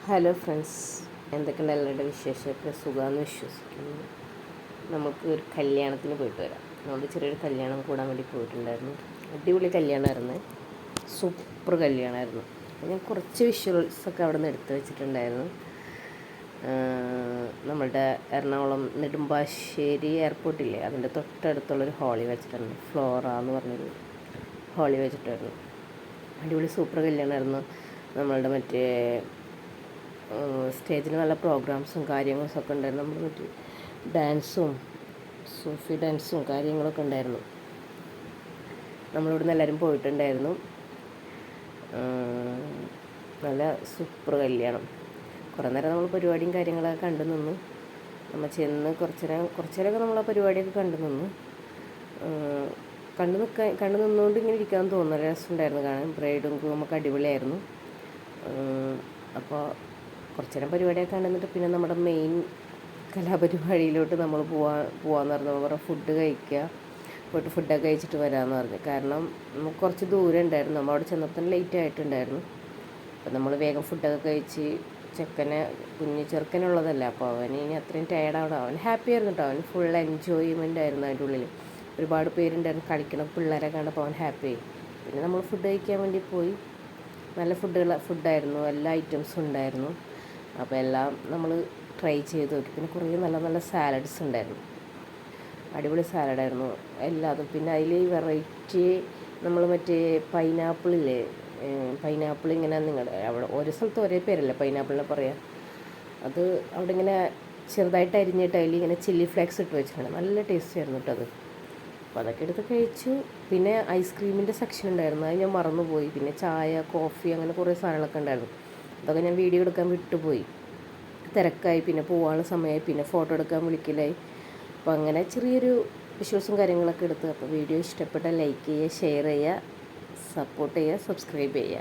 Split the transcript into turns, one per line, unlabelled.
Hello friends, എന്തൊക്കെയുണ്ട് എല്ലാവരുടെ വിശേഷമൊക്കെ? സുഖമാണെന്ന് വിശ്വസിക്കുന്നു. നമുക്ക് ഒരു കല്യാണത്തിന് പോയിട്ട് വരാം. നമ്മൾ ചെറിയൊരു കല്യാണം കൂടാൻ വേണ്ടി പോയിട്ടുണ്ടായിരുന്നു. അടിപൊളി കല്യാണമായിരുന്നു, സൂപ്പർ കല്യാണമായിരുന്നു. ഞാൻ കുറച്ച് വിഷ്വൽസൊക്കെ അവിടെ നിന്ന് എടുത്ത് വെച്ചിട്ടുണ്ടായിരുന്നു. നമ്മളുടെ എറണാകുളം നെടുമ്പാശ്ശേരി എയർപോർട്ടില്ലേ, അതിൻ്റെ തൊട്ടടുത്തുള്ളൊരു ഹാളിൽ വെച്ചിട്ടുണ്ട്. ഫ്ലോറ എന്ന് പറഞ്ഞൊരു ഹാളിൽ വെച്ചിട്ടായിരുന്നു. അടിപൊളി സൂപ്പർ കല്യാണമായിരുന്നു. നമ്മളുടെ മറ്റേ സ്റ്റേജിൽ നല്ല പ്രോഗ്രാംസും കാര്യങ്ങളൊക്കെ ഉണ്ടായിരുന്നു. നമ്മൾ മറ്റേ ഡാൻസും സൂഫി ഡാൻസും കാര്യങ്ങളൊക്കെ ഉണ്ടായിരുന്നു. നമ്മളിവിടുന്ന് എല്ലാവരും പോയിട്ടുണ്ടായിരുന്നു. നല്ല സൂപ്പർ കല്യാണം. കുറേ നേരം നമ്മൾ പരിപാടിയും കാര്യങ്ങളൊക്കെ കണ്ടു നിന്നു. നമ്മൾ ചെന്ന് കുറച്ച് നേരമൊക്കെ നമ്മൾ ആ പരിപാടിയൊക്കെ കണ്ടു നിന്നു. കണ്ടു നിന്നുകൊണ്ട് ഇങ്ങനെ ഇരിക്കാൻ തോന്നുന്നു. രസമുണ്ടായിരുന്നു കാണാൻ. ബ്രൈഡും ഗ്രൂമൊക്കെ അടിപൊളിയായിരുന്നു. അപ്പോൾ കുറച്ച് നേരം പരിപാടിയൊക്കെ കണ്ടിട്ട് പിന്നെ നമ്മുടെ മെയിൻ കലാപരിപാടിയിലോട്ട് നമ്മൾ പോകാമെന്ന് പറഞ്ഞു. പറഞ്ഞാൽ പോയിട്ട് ഫുഡൊക്കെ കഴിച്ചിട്ട് വരാമെന്ന് പറഞ്ഞു. കാരണം നമുക്ക് കുറച്ച് ദൂരം ഉണ്ടായിരുന്നു. നമ്മൾ അവിടെ ചെന്നപ്പോൾ ലേറ്റ് ആയിട്ടുണ്ടായിരുന്നു. അപ്പോൾ നമ്മൾ വേഗം ഫുഡൊക്കെ കഴിച്ച് കുഞ്ഞ് ചെറുക്കനുള്ളതല്ല, അപ്പോൾ അവന് ഇനി അത്രയും ടയർഡാവണം. അവൻ ഹാപ്പി ആയിരുന്നു കേട്ടോ. അവൻ ഫുൾ എൻജോയ്മെൻ്റ് ആയിരുന്നു. അതിൻ്റെ ഉള്ളിൽ ഒരുപാട് പേരുണ്ടായിരുന്നു. കളിക്കണം പിള്ളേരെ കണ്ടപ്പോൾ അവൻ ഹാപ്പി ആയി. പിന്നെ നമ്മൾ ഫുഡ് കഴിക്കാൻ വേണ്ടി പോയി. നല്ല ഫുഡായിരുന്നു. എല്ലാ ഐറ്റംസും ഉണ്ടായിരുന്നു. അപ്പോൾ എല്ലാം നമ്മൾ ട്രൈ ചെയ്ത് നോക്കി. പിന്നെ കുറേ നല്ല നല്ല സാലഡ്സ് ഉണ്ടായിരുന്നു. അടിപൊളി സാലഡായിരുന്നു എല്ലാതും. പിന്നെ അതിൽ വെറൈറ്റി നമ്മൾ മറ്റേ പൈനാപ്പിളില്ലേ, പൈനാപ്പിൾ ഇങ്ങനെ അവിടെ ഓരോ സ്ഥലത്ത് ഒരേ പേരല്ലേ പൈനാപ്പിളിനെ പറയാം. അത് അവിടെ ഇങ്ങനെ ചെറുതായിട്ട് അരിഞ്ഞിട്ട് അതിൽ ഇങ്ങനെ ചില്ലി ഫ്ലേക്സ് ഇട്ട് വെച്ചിട്ടുണ്ട്. നല്ല ടേസ്റ്റ് ആയിരുന്നു കേട്ടോ അത്. അപ്പോൾ അതൊക്കെ എടുത്ത് കഴിച്ചു. പിന്നെ ഐസ്ക്രീമിൻ്റെ സെക്ഷൻ ഉണ്ടായിരുന്നു, അത് ഞാൻ മറന്നുപോയി. പിന്നെ ചായ, കോഫി, അങ്ങനെ കുറേ സാധനങ്ങളൊക്കെ ഉണ്ടായിരുന്നു. അതൊക്കെ ഞാൻ വീഡിയോ എടുക്കാൻ വിട്ടുപോയി. തിരക്കായി, പിന്നെ പോകാനുള്ള സമയമായി, പിന്നെ ഫോട്ടോ എടുക്കാൻ വിളിക്കലായി. അപ്പോൾ അങ്ങനെ ചെറിയൊരു വിഷ്വൽസും കാര്യങ്ങളൊക്കെ എടുത്ത്. അപ്പോൾ വീഡിയോ ഇഷ്ടപ്പെട്ടാൽ ലൈക്ക് ചെയ്യുക, ഷെയർ ചെയ്യുക, സപ്പോർട്ട് ചെയ്യുക, സബ്സ്ക്രൈബ് ചെയ്യുക.